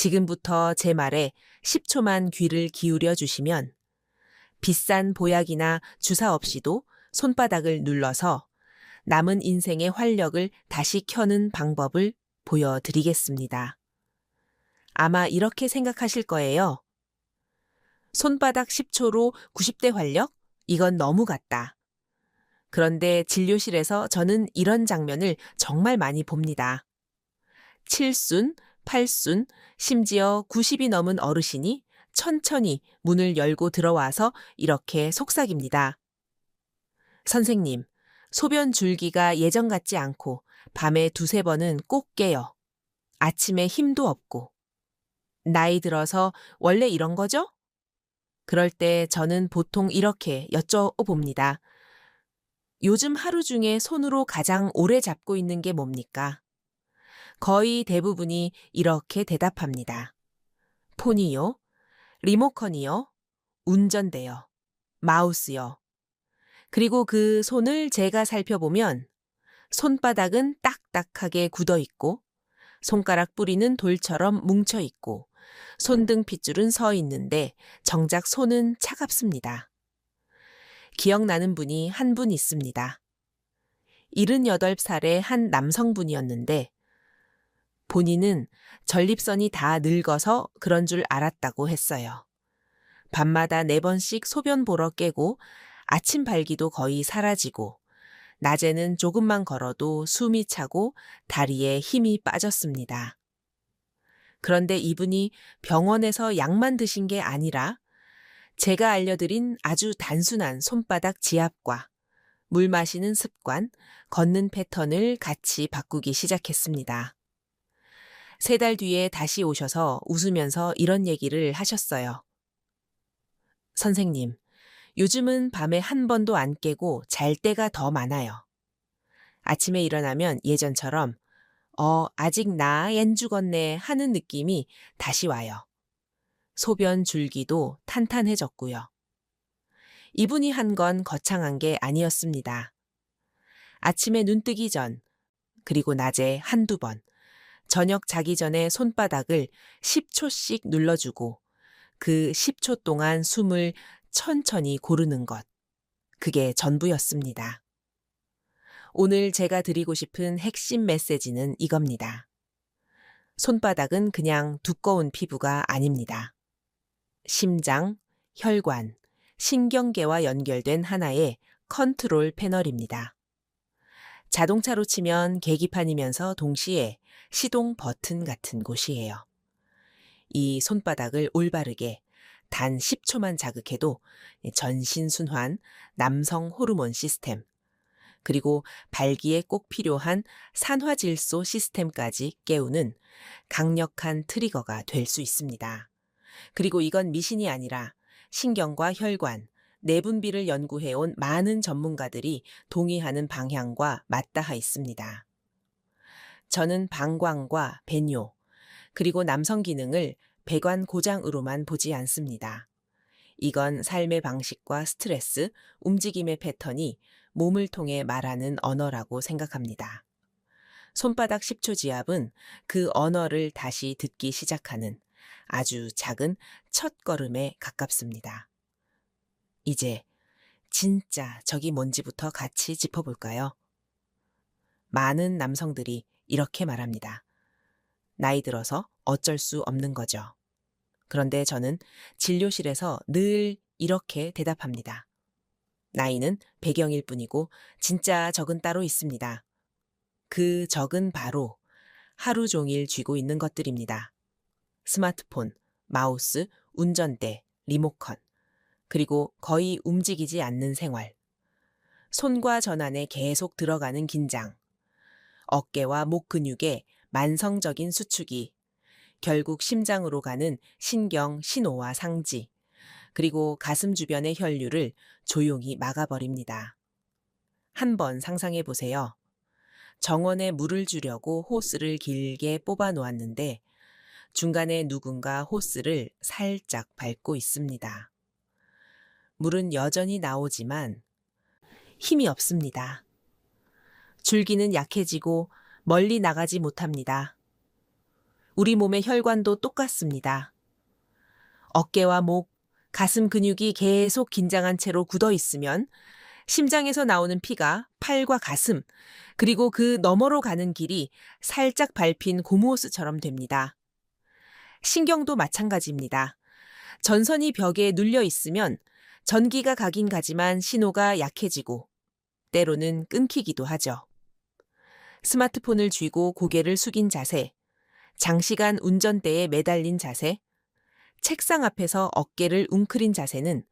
지금부터 제 말에 10초만 귀를 기울여 주시면 비싼 보약이나 주사 없이도 손바닥을 눌러서 남은 인생의 활력을 다시 켜는 방법을 보여드리겠습니다. 아마 이렇게 생각하실 거예요. 손바닥 10초로 90대 활력? 이건 너무 같다. 그런데 진료실에서 저는 이런 장면을 정말 많이 봅니다. 7순, 8순, 심지어 90이 넘은 어르신이 천천히 문을 열고 들어와서 이렇게 속삭입니다. 선생님, 소변 줄기가 예전 같지 않고 밤에 두세 번은 꼭 깨요. 아침에 힘도 없고. 나이 들어서 원래 이런 거죠? 그럴 때 저는 보통 이렇게 여쭤봅니다. 요즘 하루 중에 손으로 가장 오래 잡고 있는 게 뭡니까? 거의 대부분이 이렇게 대답합니다. 폰이요, 리모컨이요, 운전대요, 마우스요. 그리고 그 손을 제가 살펴보면 손바닥은 딱딱하게 굳어 있고 손가락 뿌리는 돌처럼 뭉쳐 있고 손등 핏줄은 서 있는데 정작 손은 차갑습니다. 기억나는 분이 한 분 있습니다. 78살의 한 남성분이었는데 본인은 전립선이 다 늙어서 그런 줄 알았다고 했어요. 밤마다 4번씩 소변 보러 깨고 아침 발기도 거의 사라지고 낮에는 조금만 걸어도 숨이 차고 다리에 힘이 빠졌습니다. 그런데 이분이 병원에서 약만 드신 게 아니라 제가 알려드린 아주 단순한 손바닥 지압과 물 마시는 습관, 걷는 패턴을 같이 바꾸기 시작했습니다. 3달 뒤에 다시 오셔서 웃으면서 이런 얘기를 하셨어요. 선생님, 요즘은 밤에 한 번도 안 깨고 잘 때가 더 많아요. 아침에 일어나면 예전처럼 아직 나 얜 죽었네 하는 느낌이 다시 와요. 소변 줄기도 탄탄해졌고요. 이분이 한 건 거창한 게 아니었습니다. 아침에 눈 뜨기 전, 그리고 낮에 한두 번, 저녁 자기 전에 손바닥을 10초씩 눌러주고 그 10초 동안 숨을 천천히 고르는 것. 그게 전부였습니다. 오늘 제가 드리고 싶은 핵심 메시지는 이겁니다. 손바닥은 그냥 두꺼운 피부가 아닙니다. 심장, 혈관, 신경계와 연결된 하나의 컨트롤 패널입니다. 자동차로 치면 계기판이면서 동시에 시동 버튼 같은 곳이에요. 이 손바닥을 올바르게 단 10초만 자극해도 전신순환, 남성 호르몬 시스템, 그리고 발기에 꼭 필요한 산화질소 시스템까지 깨우는 강력한 트리거가 될 수 있습니다. 그리고 이건 미신이 아니라 신경과 혈관, 내분비를 연구해온 많은 전문가들이 동의하는 방향과 맞닿아 있습니다. 저는 방광과 배뇨, 그리고 남성 기능을 배관 고장으로만 보지 않습니다. 이건 삶의 방식과 스트레스, 움직임의 패턴이 몸을 통해 말하는 언어라고 생각합니다. 손바닥 10초 지압은 그 언어를 다시 듣기 시작하는 아주 작은 첫걸음에 가깝습니다. 이제 진짜 적이 뭔지부터 같이 짚어볼까요? 많은 남성들이 이렇게 말합니다. 나이 들어서 어쩔 수 없는 거죠. 그런데 저는 진료실에서 늘 이렇게 대답합니다. 나이는 배경일 뿐이고 진짜 적은 따로 있습니다. 그 적은 바로 하루 종일 쥐고 있는 것들입니다. 스마트폰, 마우스, 운전대, 리모컨, 그리고 거의 움직이지 않는 생활. 손과 전환에 계속 들어가는 긴장. 어깨와 목 근육의 만성적인 수축이 결국 심장으로 가는 신경 신호와 상지, 그리고 가슴 주변의 혈류를 조용히 막아버립니다. 한번 상상해 보세요. 정원에 물을 주려고 호스를 길게 뽑아 놓았는데 중간에 누군가 호스를 살짝 밟고 있습니다. 물은 여전히 나오지만 힘이 없습니다. 줄기는 약해지고 멀리 나가지 못합니다. 우리 몸의 혈관도 똑같습니다. 어깨와 목, 가슴 근육이 계속 긴장한 채로 굳어 있으면 심장에서 나오는 피가 팔과 가슴, 그리고 그 너머로 가는 길이 살짝 밟힌 고무호스처럼 됩니다. 신경도 마찬가지입니다. 전선이 벽에 눌려 있으면 전기가 가긴 가지만 신호가 약해지고 때로는 끊기기도 하죠. 스마트폰을 쥐고 고개를 숙인 자세, 장시간 운전대에 매달린 자세, 책상 앞에서 어깨를 웅크린 자세는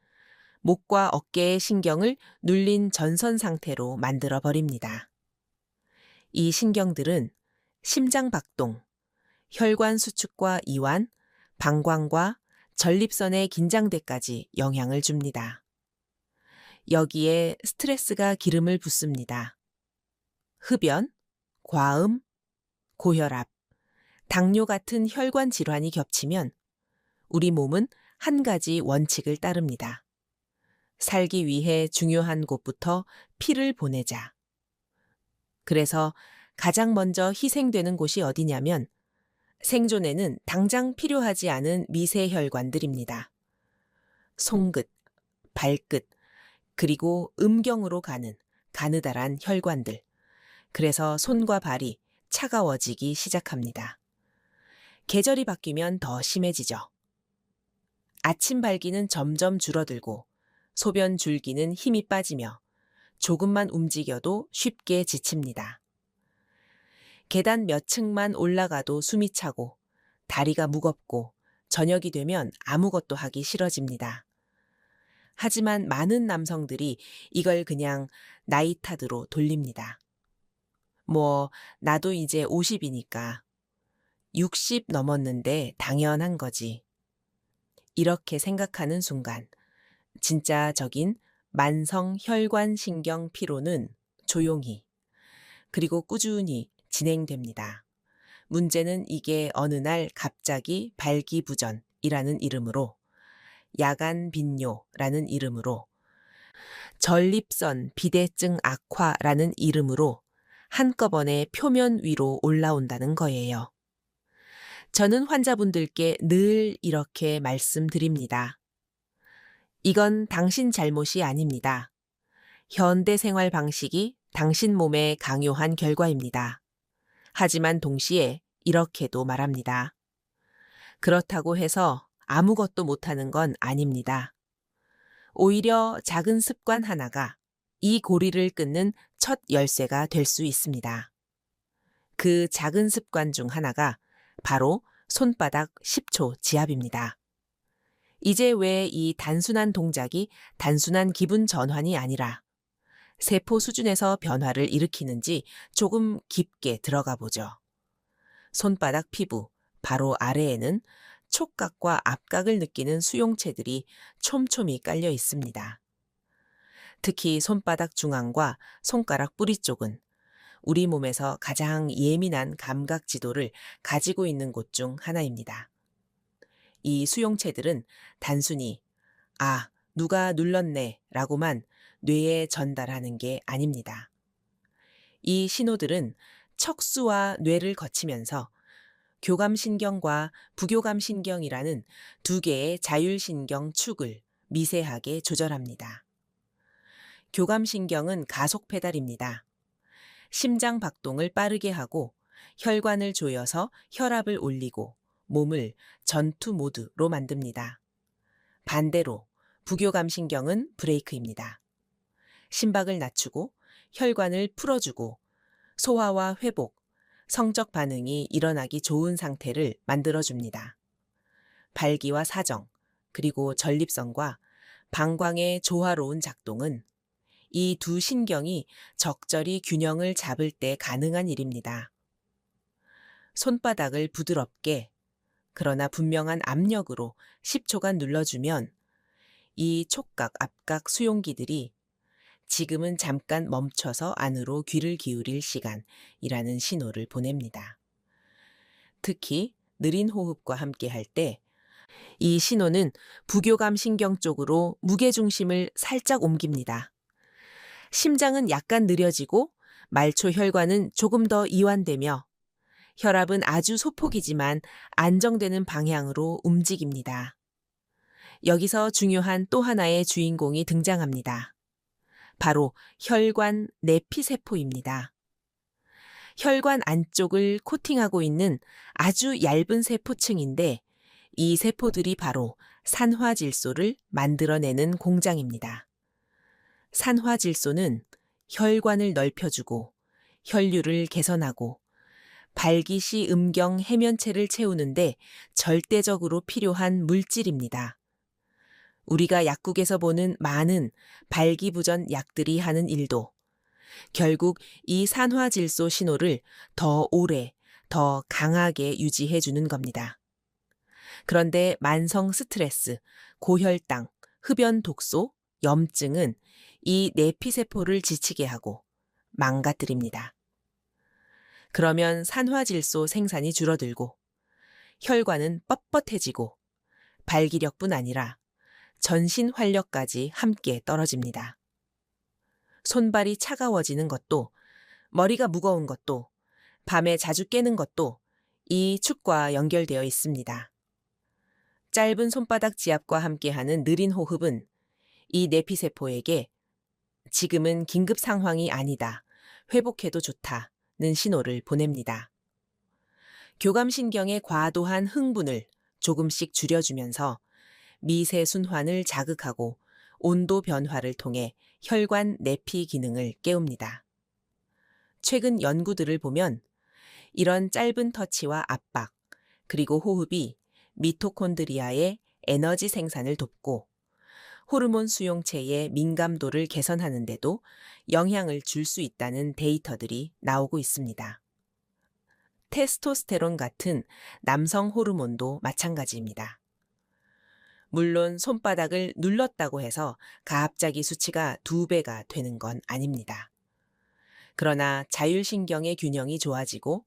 목과 어깨의 신경을 눌린 전선 상태로 만들어 버립니다. 이 신경들은 심장 박동, 혈관 수축과 이완, 방광과 전립선의 긴장대까지 영향을 줍니다. 여기에 스트레스가 기름을 붓습니다. 흡연, 과음, 고혈압, 당뇨 같은 혈관 질환이 겹치면 우리 몸은 한 가지 원칙을 따릅니다. 살기 위해 중요한 곳부터 피를 보내자. 그래서 가장 먼저 희생되는 곳이 어디냐면 생존에는 당장 필요하지 않은 미세 혈관들입니다. 손끝, 발끝, 그리고 음경으로 가는 가느다란 혈관들. 그래서 손과 발이 차가워지기 시작합니다. 계절이 바뀌면 더 심해지죠. 아침 발기는 점점 줄어들고 소변 줄기는 힘이 빠지며 조금만 움직여도 쉽게 지칩니다. 계단 몇 층만 올라가도 숨이 차고 다리가 무겁고 저녁이 되면 아무것도 하기 싫어집니다. 하지만 많은 남성들이 이걸 그냥 나이 탓으로 돌립니다. 나도 이제 50이니까 60 넘었는데 당연한 거지. 이렇게 생각하는 순간 진짜적인 만성 혈관 신경 피로는 조용히 그리고 꾸준히 진행됩니다. 문제는 이게 어느 날 갑자기 발기부전이라는 이름으로, 야간 빈뇨라는 이름으로, 전립선 비대증 악화라는 이름으로 한꺼번에 표면 위로 올라온다는 거예요. 저는 환자분들께 늘 이렇게 말씀드립니다. 이건 당신 잘못이 아닙니다. 현대 생활 방식이 당신 몸에 강요한 결과입니다. 하지만 동시에 이렇게도 말합니다. 그렇다고 해서 아무것도 못하는 건 아닙니다. 오히려 작은 습관 하나가 이 고리를 끊는 첫 열쇠가 될 수 있습니다. 그 작은 습관 중 하나가 바로 손바닥 10초 지압입니다. 이제 왜 이 단순한 동작이 단순한 기분 전환이 아니라 세포 수준에서 변화를 일으키는지 조금 깊게 들어가 보죠. 손바닥 피부 바로 아래에는 촉각과 압각을 느끼는 수용체들이 촘촘히 깔려 있습니다. 특히 손바닥 중앙과 손가락 뿌리 쪽은 우리 몸에서 가장 예민한 감각 지도를 가지고 있는 곳 중 하나입니다. 이 수용체들은 단순히 누가 눌렀네 라고만 뇌에 전달하는 게 아닙니다. 이 신호들은 척수와 뇌를 거치면서 교감신경과 부교감신경이라는 두 개의 자율신경 축을 미세하게 조절합니다. 교감신경은 가속 페달입니다. 심장 박동을 빠르게 하고 혈관을 조여서 혈압을 올리고 몸을 전투 모드로 만듭니다. 반대로 부교감신경은 브레이크입니다. 심박을 낮추고 혈관을 풀어주고 소화와 회복, 성적 반응이 일어나기 좋은 상태를 만들어줍니다. 발기와 사정, 그리고 전립선과 방광의 조화로운 작동은 이 두 신경이 적절히 균형을 잡을 때 가능한 일입니다. 손바닥을 부드럽게, 그러나 분명한 압력으로 10초간 눌러주면 이 촉각, 압각 수용기들이 지금은 잠깐 멈춰서 안으로 귀를 기울일 시간이라는 신호를 보냅니다. 특히 느린 호흡과 함께 할 때 이 신호는 부교감 신경 쪽으로 무게중심을 살짝 옮깁니다. 심장은 약간 느려지고 말초 혈관은 조금 더 이완되며 혈압은 아주 소폭이지만 안정되는 방향으로 움직입니다. 여기서 중요한 또 하나의 주인공이 등장합니다. 바로 혈관 내피세포입니다. 혈관 안쪽을 코팅하고 있는 아주 얇은 세포층인데 이 세포들이 바로 산화질소를 만들어내는 공장입니다. 산화질소는 혈관을 넓혀주고 혈류를 개선하고 발기시 음경 해면체를 채우는데 절대적으로 필요한 물질입니다. 우리가 약국에서 보는 많은 발기부전 약들이 하는 일도 결국 이 산화질소 신호를 더 오래, 더 강하게 유지해 주는 겁니다. 그런데 만성 스트레스, 고혈당, 흡연 독소, 염증은 이 내피세포를 지치게 하고 망가뜨립니다. 그러면 산화질소 생산이 줄어들고 혈관은 뻣뻣해지고 발기력뿐 아니라 전신 활력까지 함께 떨어집니다. 손발이 차가워지는 것도, 머리가 무거운 것도, 밤에 자주 깨는 것도 이 축과 연결되어 있습니다. 짧은 손바닥 지압과 함께하는 느린 호흡은 이 내피세포에게 지금은 긴급 상황이 아니다, 회복해도 좋다는 신호를 보냅니다. 교감신경의 과도한 흥분을 조금씩 줄여주면서 미세 순환을 자극하고 온도 변화를 통해 혈관 내피 기능을 깨웁니다. 최근 연구들을 보면 이런 짧은 터치와 압박, 그리고 호흡이 미토콘드리아의 에너지 생산을 돕고 호르몬 수용체의 민감도를 개선하는 데도 영향을 줄 수 있다는 데이터들이 나오고 있습니다. 테스토스테론 같은 남성 호르몬도 마찬가지입니다. 물론 손바닥을 눌렀다고 해서 갑자기 수치가 2배가 되는 건 아닙니다. 그러나 자율신경의 균형이 좋아지고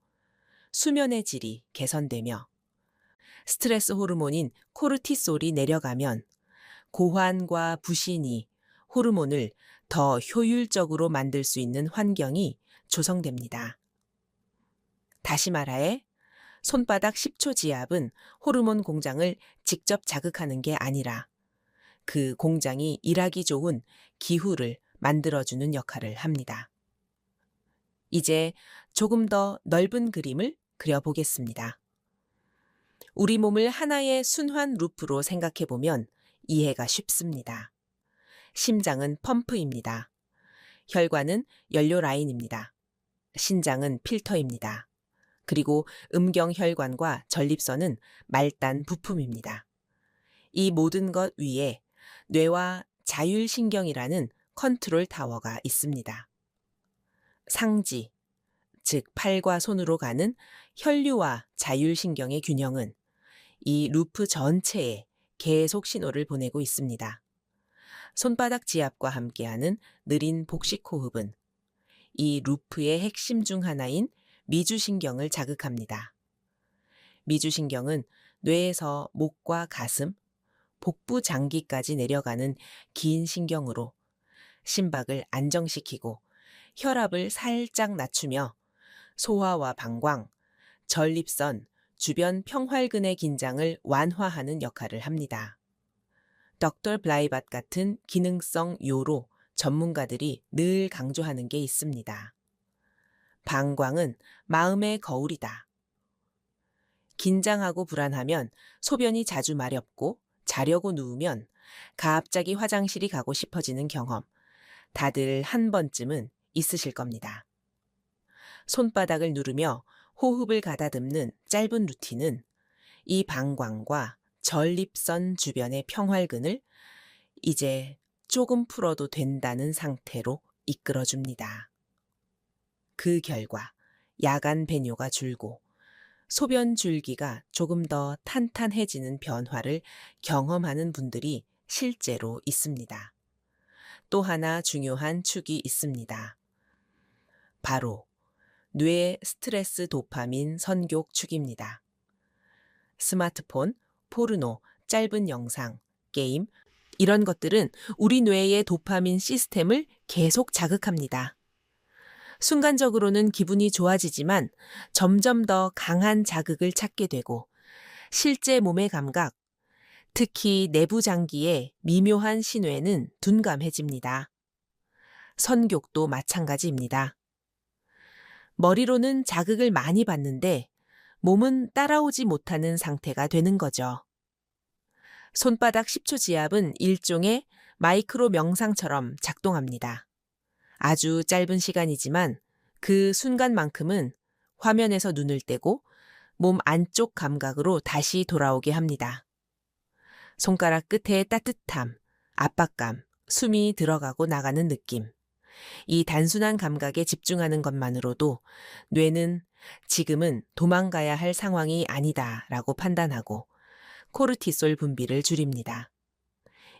수면의 질이 개선되며 스트레스 호르몬인 코르티솔이 내려가면 고환과 부신이 호르몬을 더 효율적으로 만들 수 있는 환경이 조성됩니다. 다시 말하에 손바닥 10초 지압은 호르몬 공장을 직접 자극하는 게 아니라 그 공장이 일하기 좋은 기후를 만들어주는 역할을 합니다. 이제 조금 더 넓은 그림을 그려보겠습니다. 우리 몸을 하나의 순환 루프로 생각해보면 이해가 쉽습니다. 심장은 펌프입니다. 혈관은 연료 라인입니다. 신장은 필터입니다. 그리고 음경혈관과 전립선은 말단 부품입니다. 이 모든 것 위에 뇌와 자율신경이라는 컨트롤 타워가 있습니다. 상지, 즉 팔과 손으로 가는 혈류와 자율신경의 균형은 이 루프 전체에 계속 신호를 보내고 있습니다. 손바닥 지압과 함께하는 느린 복식 호흡은 이 루프의 핵심 중 하나인 미주신경을 자극합니다. 미주신경은 뇌에서 목과 가슴, 복부 장기까지 내려가는 긴 신경으로 심박을 안정시키고 혈압을 살짝 낮추며 소화와 방광, 전립선, 주변 평활근의 긴장을 완화하는 역할을 합니다. 덕터 블라이밭 같은 기능성 요로 전문가들이 늘 강조하는 게 있습니다. 방광은 마음의 거울이다. 긴장하고 불안하면 소변이 자주 마렵고 자려고 누우면 갑자기 화장실이 가고 싶어지는 경험, 다들 한 번쯤은 있으실 겁니다. 손바닥을 누르며 호흡을 가다듬는 짧은 루틴은 이 방광과 전립선 주변의 평활근을 이제 조금 풀어도 된다는 상태로 이끌어줍니다. 그 결과 야간 배뇨가 줄고 소변 줄기가 조금 더 탄탄해지는 변화를 경험하는 분들이 실제로 있습니다. 또 하나 중요한 축이 있습니다. 바로 뇌 스트레스 도파민 선교 축입니다. 스마트폰, 포르노, 짧은 영상, 게임, 이런 것들은 우리 뇌의 도파민 시스템을 계속 자극합니다. 순간적으로는 기분이 좋아지지만 점점 더 강한 자극을 찾게 되고 실제 몸의 감각, 특히 내부 장기의 미묘한 신호에는 둔감해집니다. 선격도 마찬가지입니다. 머리로는 자극을 많이 받는데 몸은 따라오지 못하는 상태가 되는 거죠. 손바닥 10초 지압은 일종의 마이크로 명상처럼 작동합니다. 아주 짧은 시간이지만 그 순간만큼은 화면에서 눈을 떼고 몸 안쪽 감각으로 다시 돌아오게 합니다. 손가락 끝의 따뜻함, 압박감, 숨이 들어가고 나가는 느낌. 이 단순한 감각에 집중하는 것만으로도 뇌는 지금은 도망가야 할 상황이 아니다라고 판단하고 코르티솔 분비를 줄입니다.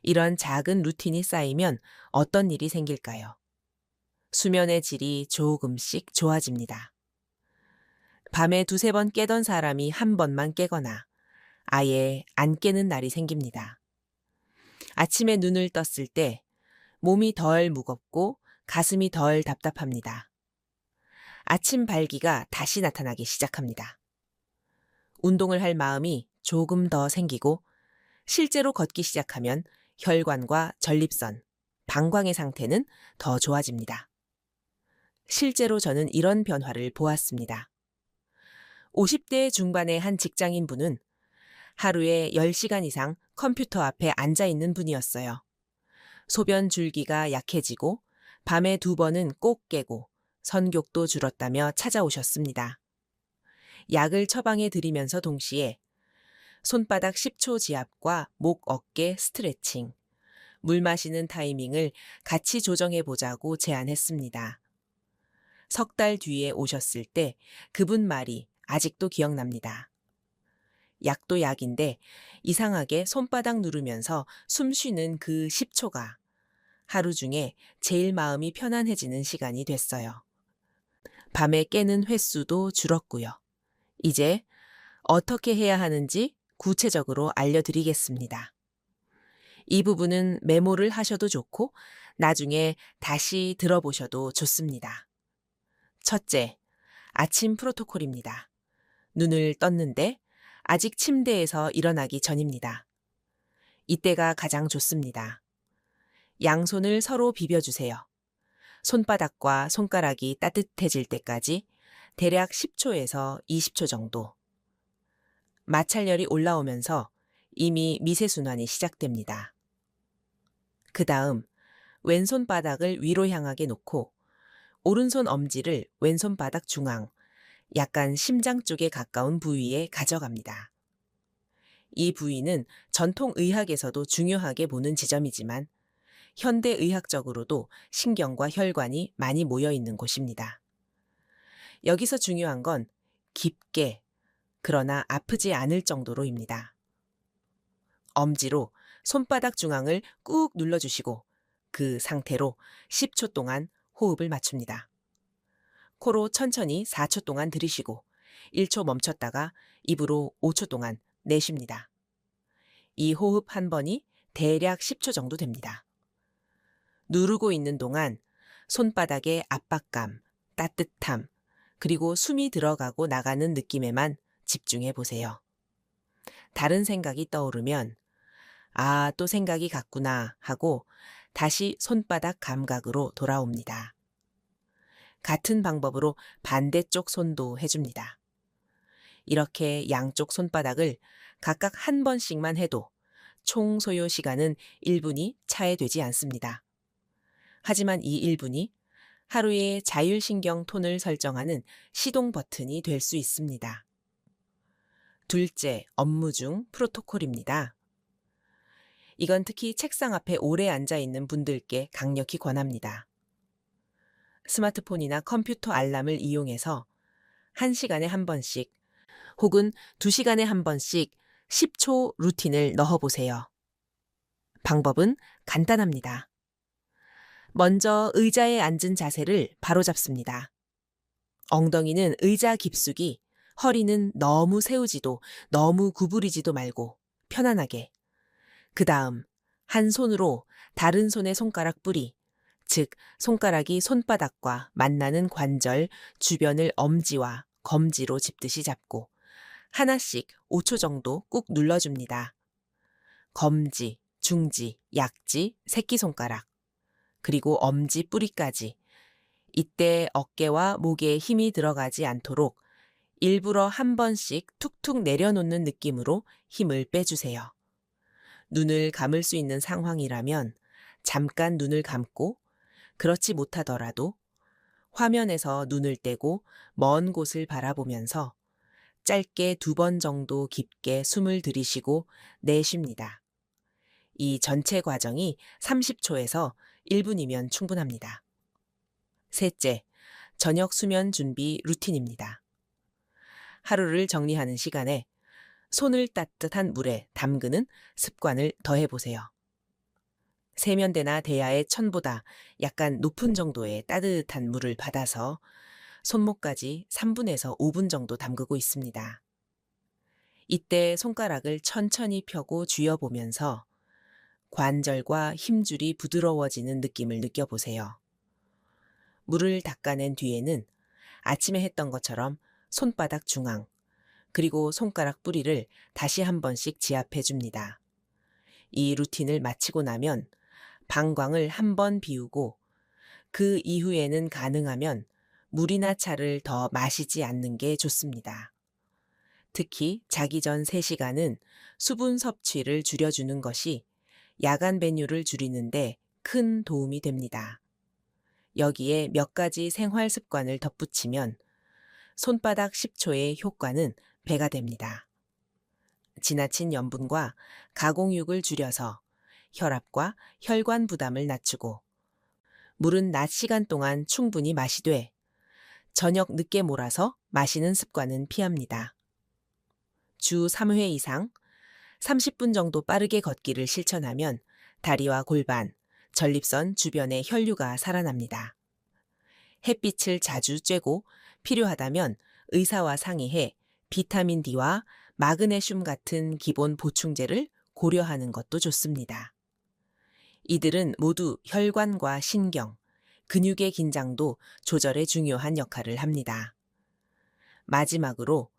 이런 작은 루틴이 쌓이면 어떤 일이 생길까요? 수면의 질이 조금씩 좋아집니다. 밤에 두세 번 깨던 사람이 한 번만 깨거나 아예 안 깨는 날이 생깁니다. 아침에 눈을 떴을 때 몸이 덜 무겁고 가슴이 덜 답답합니다. 아침 발기가 다시 나타나기 시작합니다. 운동을 할 마음이 조금 더 생기고 실제로 걷기 시작하면 혈관과 전립선, 방광의 상태는 더 좋아집니다. 실제로 저는 이런 변화를 보았습니다. 50대 중반의 한 직장인분은 하루에 10시간 이상 컴퓨터 앞에 앉아 있는 분이었어요. 소변 줄기가 약해지고 밤에 2번은 꼭 깨고 선격도 줄었다며 찾아오셨습니다. 약을 처방해 드리면서 동시에 손바닥 10초 지압과 목 어깨 스트레칭, 물 마시는 타이밍을 같이 조정해 보자고 제안했습니다. 3달 뒤에 오셨을 때 그분 말이 아직도 기억납니다. 약도 약인데 이상하게 손바닥 누르면서 숨 쉬는 그 10초가 하루 중에 제일 마음이 편안해지는 시간이 됐어요. 밤에 깨는 횟수도 줄었고요. 이제 어떻게 해야 하는지 구체적으로 알려드리겠습니다. 이 부분은 메모를 하셔도 좋고 나중에 다시 들어보셔도 좋습니다. 첫째, 아침 프로토콜입니다. 눈을 떴는데 아직 침대에서 일어나기 전입니다. 이때가 가장 좋습니다. 양손을 서로 비벼주세요. 손바닥과 손가락이 따뜻해질 때까지 대략 10초에서 20초 정도. 마찰열이 올라오면서 이미 미세순환이 시작됩니다. 그 다음 왼손 바닥을 위로 향하게 놓고 오른손 엄지를 왼손 바닥 중앙, 약간 심장 쪽에 가까운 부위에 가져갑니다. 이 부위는 전통 의학에서도 중요하게 보는 지점이지만 현대의학적으로도 신경과 혈관이 많이 모여 있는 곳입니다. 여기서 중요한 건 깊게, 그러나 아프지 않을 정도로입니다. 엄지로 손바닥 중앙을 꾹 눌러주시고 그 상태로 10초 동안 호흡을 맞춥니다. 코로 천천히 4초 동안 들이쉬고 1초 멈췄다가 입으로 5초 동안 내쉽니다. 이 호흡 한 번이 대략 10초 정도 됩니다. 누르고 있는 동안 손바닥의 압박감, 따뜻함, 그리고 숨이 들어가고 나가는 느낌에만 집중해 보세요. 다른 생각이 떠오르면 아, 또 생각이 갔구나 하고 다시 손바닥 감각으로 돌아옵니다. 같은 방법으로 반대쪽 손도 해줍니다. 이렇게 양쪽 손바닥을 각각 한 번씩만 해도 총 소요 시간은 1분이 차에 되지 않습니다. 하지만 이 1분이 하루의 자율신경 톤을 설정하는 시동 버튼이 될 수 있습니다. 둘째, 업무 중 프로토콜입니다. 이건 특히 책상 앞에 오래 앉아 있는 분들께 강력히 권합니다. 스마트폰이나 컴퓨터 알람을 이용해서 1시간에 한 번씩 혹은 2시간에 한 번씩 10초 루틴을 넣어보세요. 방법은 간단합니다. 먼저 의자에 앉은 자세를 바로잡습니다. 엉덩이는 의자 깊숙이, 허리는 너무 세우지도 너무 구부리지도 말고 편안하게. 그 다음 한 손으로 다른 손의 손가락 뿌리, 즉 손가락이 손바닥과 만나는 관절 주변을 엄지와 검지로 짚듯이 잡고 하나씩 5초 정도 꾹 눌러줍니다. 검지, 중지, 약지, 새끼손가락, 그리고 엄지 뿌리까지. 이때 어깨와 목에 힘이 들어가지 않도록 일부러 한 번씩 툭툭 내려놓는 느낌으로 힘을 빼주세요. 눈을 감을 수 있는 상황이라면 잠깐 눈을 감고, 그렇지 못하더라도 화면에서 눈을 떼고 먼 곳을 바라보면서 짧게 2번 정도 깊게 숨을 들이쉬고 내쉽니다. 이 전체 과정이 30초에서 1분이면 충분합니다. 셋째, 저녁 수면 준비 루틴입니다. 하루를 정리하는 시간에 손을 따뜻한 물에 담그는 습관을 더해보세요. 세면대나 대야의 천보다 약간 높은 정도의 따뜻한 물을 받아서 손목까지 3분에서 5분 정도 담그고 있습니다. 이때 손가락을 천천히 펴고 쥐어보면서 관절과 힘줄이 부드러워지는 느낌을 느껴보세요. 물을 닦아낸 뒤에는 아침에 했던 것처럼 손바닥 중앙, 그리고 손가락 뿌리를 다시 한 번씩 지압해 줍니다. 이 루틴을 마치고 나면 방광을 한 번 비우고 그 이후에는 가능하면 물이나 차를 더 마시지 않는 게 좋습니다. 특히 자기 전 3시간은 수분 섭취를 줄여주는 것이 야간 배뇨를 줄이는데 큰 도움이 됩니다. 여기에 몇 가지 생활 습관을 덧붙이면 손바닥 10초의 효과는 배가 됩니다. 지나친 염분과 가공육을 줄여서 혈압과 혈관 부담을 낮추고, 물은 낮 시간 동안 충분히 마시되 저녁 늦게 몰아서 마시는 습관은 피합니다. 주 3회 이상 30분 정도 빠르게 걷기를 실천하면 다리와 골반, 전립선 주변의 혈류가 살아납니다. 햇빛을 자주 쬐고 필요하다면 의사와 상의해 비타민 D와 마그네슘 같은 기본 보충제를 고려하는 것도 좋습니다. 이들은 모두 혈관과 신경, 근육의 긴장도 조절에 중요한 역할을 합니다. 마지막으로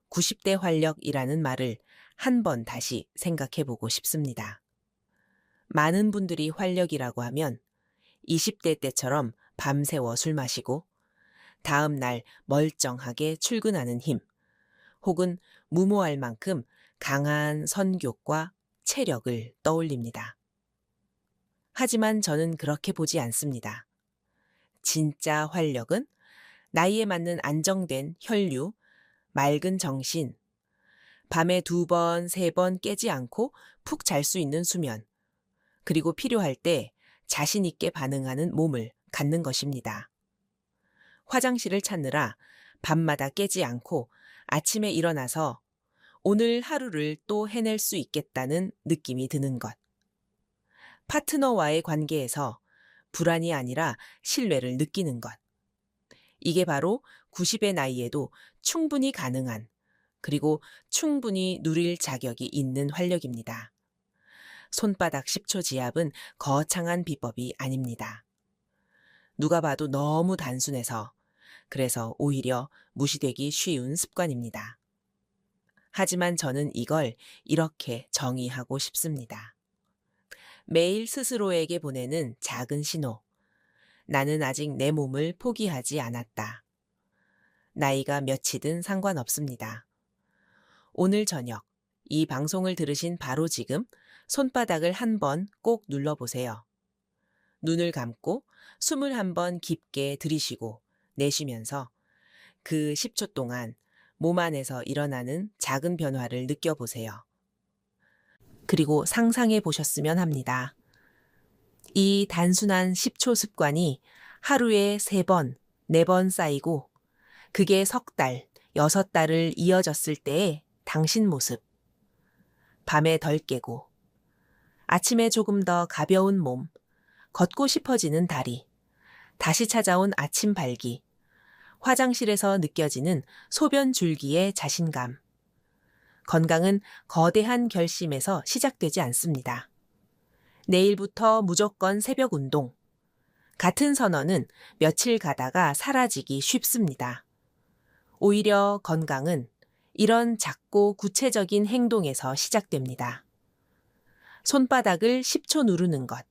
90대 활력이라는 말을 한 번 다시 생각해 보고 싶습니다. 많은 분들이 활력이라고 하면 20대 때처럼 밤새워 술 마시고 다음 날 멀쩡하게 출근하는 힘, 혹은 무모할 만큼 강한 선교과 체력을 떠올립니다. 하지만 저는 그렇게 보지 않습니다. 진짜 활력은 나이에 맞는 안정된 혈류, 맑은 정신, 밤에 2번, 3번 깨지 않고 푹 잘 수 있는 수면, 그리고 필요할 때 자신 있게 반응하는 몸을 갖는 것입니다. 화장실을 찾느라 밤마다 깨지 않고 아침에 일어나서 오늘 하루를 또 해낼 수 있겠다는 느낌이 드는 것. 파트너와의 관계에서 불안이 아니라 신뢰를 느끼는 것. 이게 바로 90의 나이에도 충분히 가능한, 그리고 충분히 누릴 자격이 있는 활력입니다. 손바닥 10초 지압은 거창한 비법이 아닙니다. 누가 봐도 너무 단순해서, 그래서 오히려 무시되기 쉬운 습관입니다. 하지만 저는 이걸 이렇게 정의하고 싶습니다. 매일 스스로에게 보내는 작은 신호. 나는 아직 내 몸을 포기하지 않았다. 나이가 몇이든 상관없습니다. 오늘 저녁 이 방송을 들으신 바로 지금 손바닥을 한 번 꼭 눌러보세요. 눈을 감고 숨을 한 번 깊게 들이쉬고 내쉬면서 그 10초 동안 몸 안에서 일어나는 작은 변화를 느껴보세요. 그리고 상상해 보셨으면 합니다. 이 단순한 10초 습관이 하루에 3번, 4번 쌓이고 그게 석 달, 6달을 이어졌을 때의 당신 모습. 밤에 덜 깨고 아침에 조금 더 가벼운 몸, 걷고 싶어지는 다리, 다시 찾아온 아침 발기, 화장실에서 느껴지는 소변 줄기의 자신감. 건강은 거대한 결심에서 시작되지 않습니다. 내일부터 무조건 새벽 운동. 같은 선언은 며칠 가다가 사라지기 쉽습니다. 오히려 건강은 이런 작고 구체적인 행동에서 시작됩니다. 손바닥을 10초 누르는 것,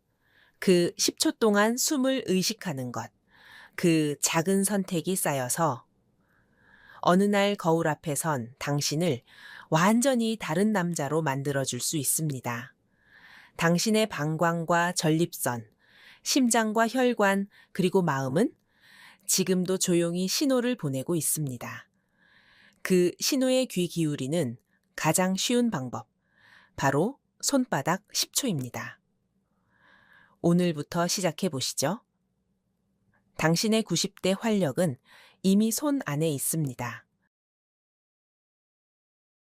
그 10초 동안 숨을 의식하는 것, 그 작은 선택이 쌓여서 어느 날 거울 앞에 선 당신을 완전히 다른 남자로 만들어줄 수 있습니다. 당신의 방광과 전립선, 심장과 혈관, 그리고 마음은 지금도 조용히 신호를 보내고 있습니다. 그 신호에 귀 기울이는 가장 쉬운 방법, 바로 손바닥 10초입니다. 오늘부터 시작해 보시죠. 당신의 90대 활력은 이미 손 안에 있습니다.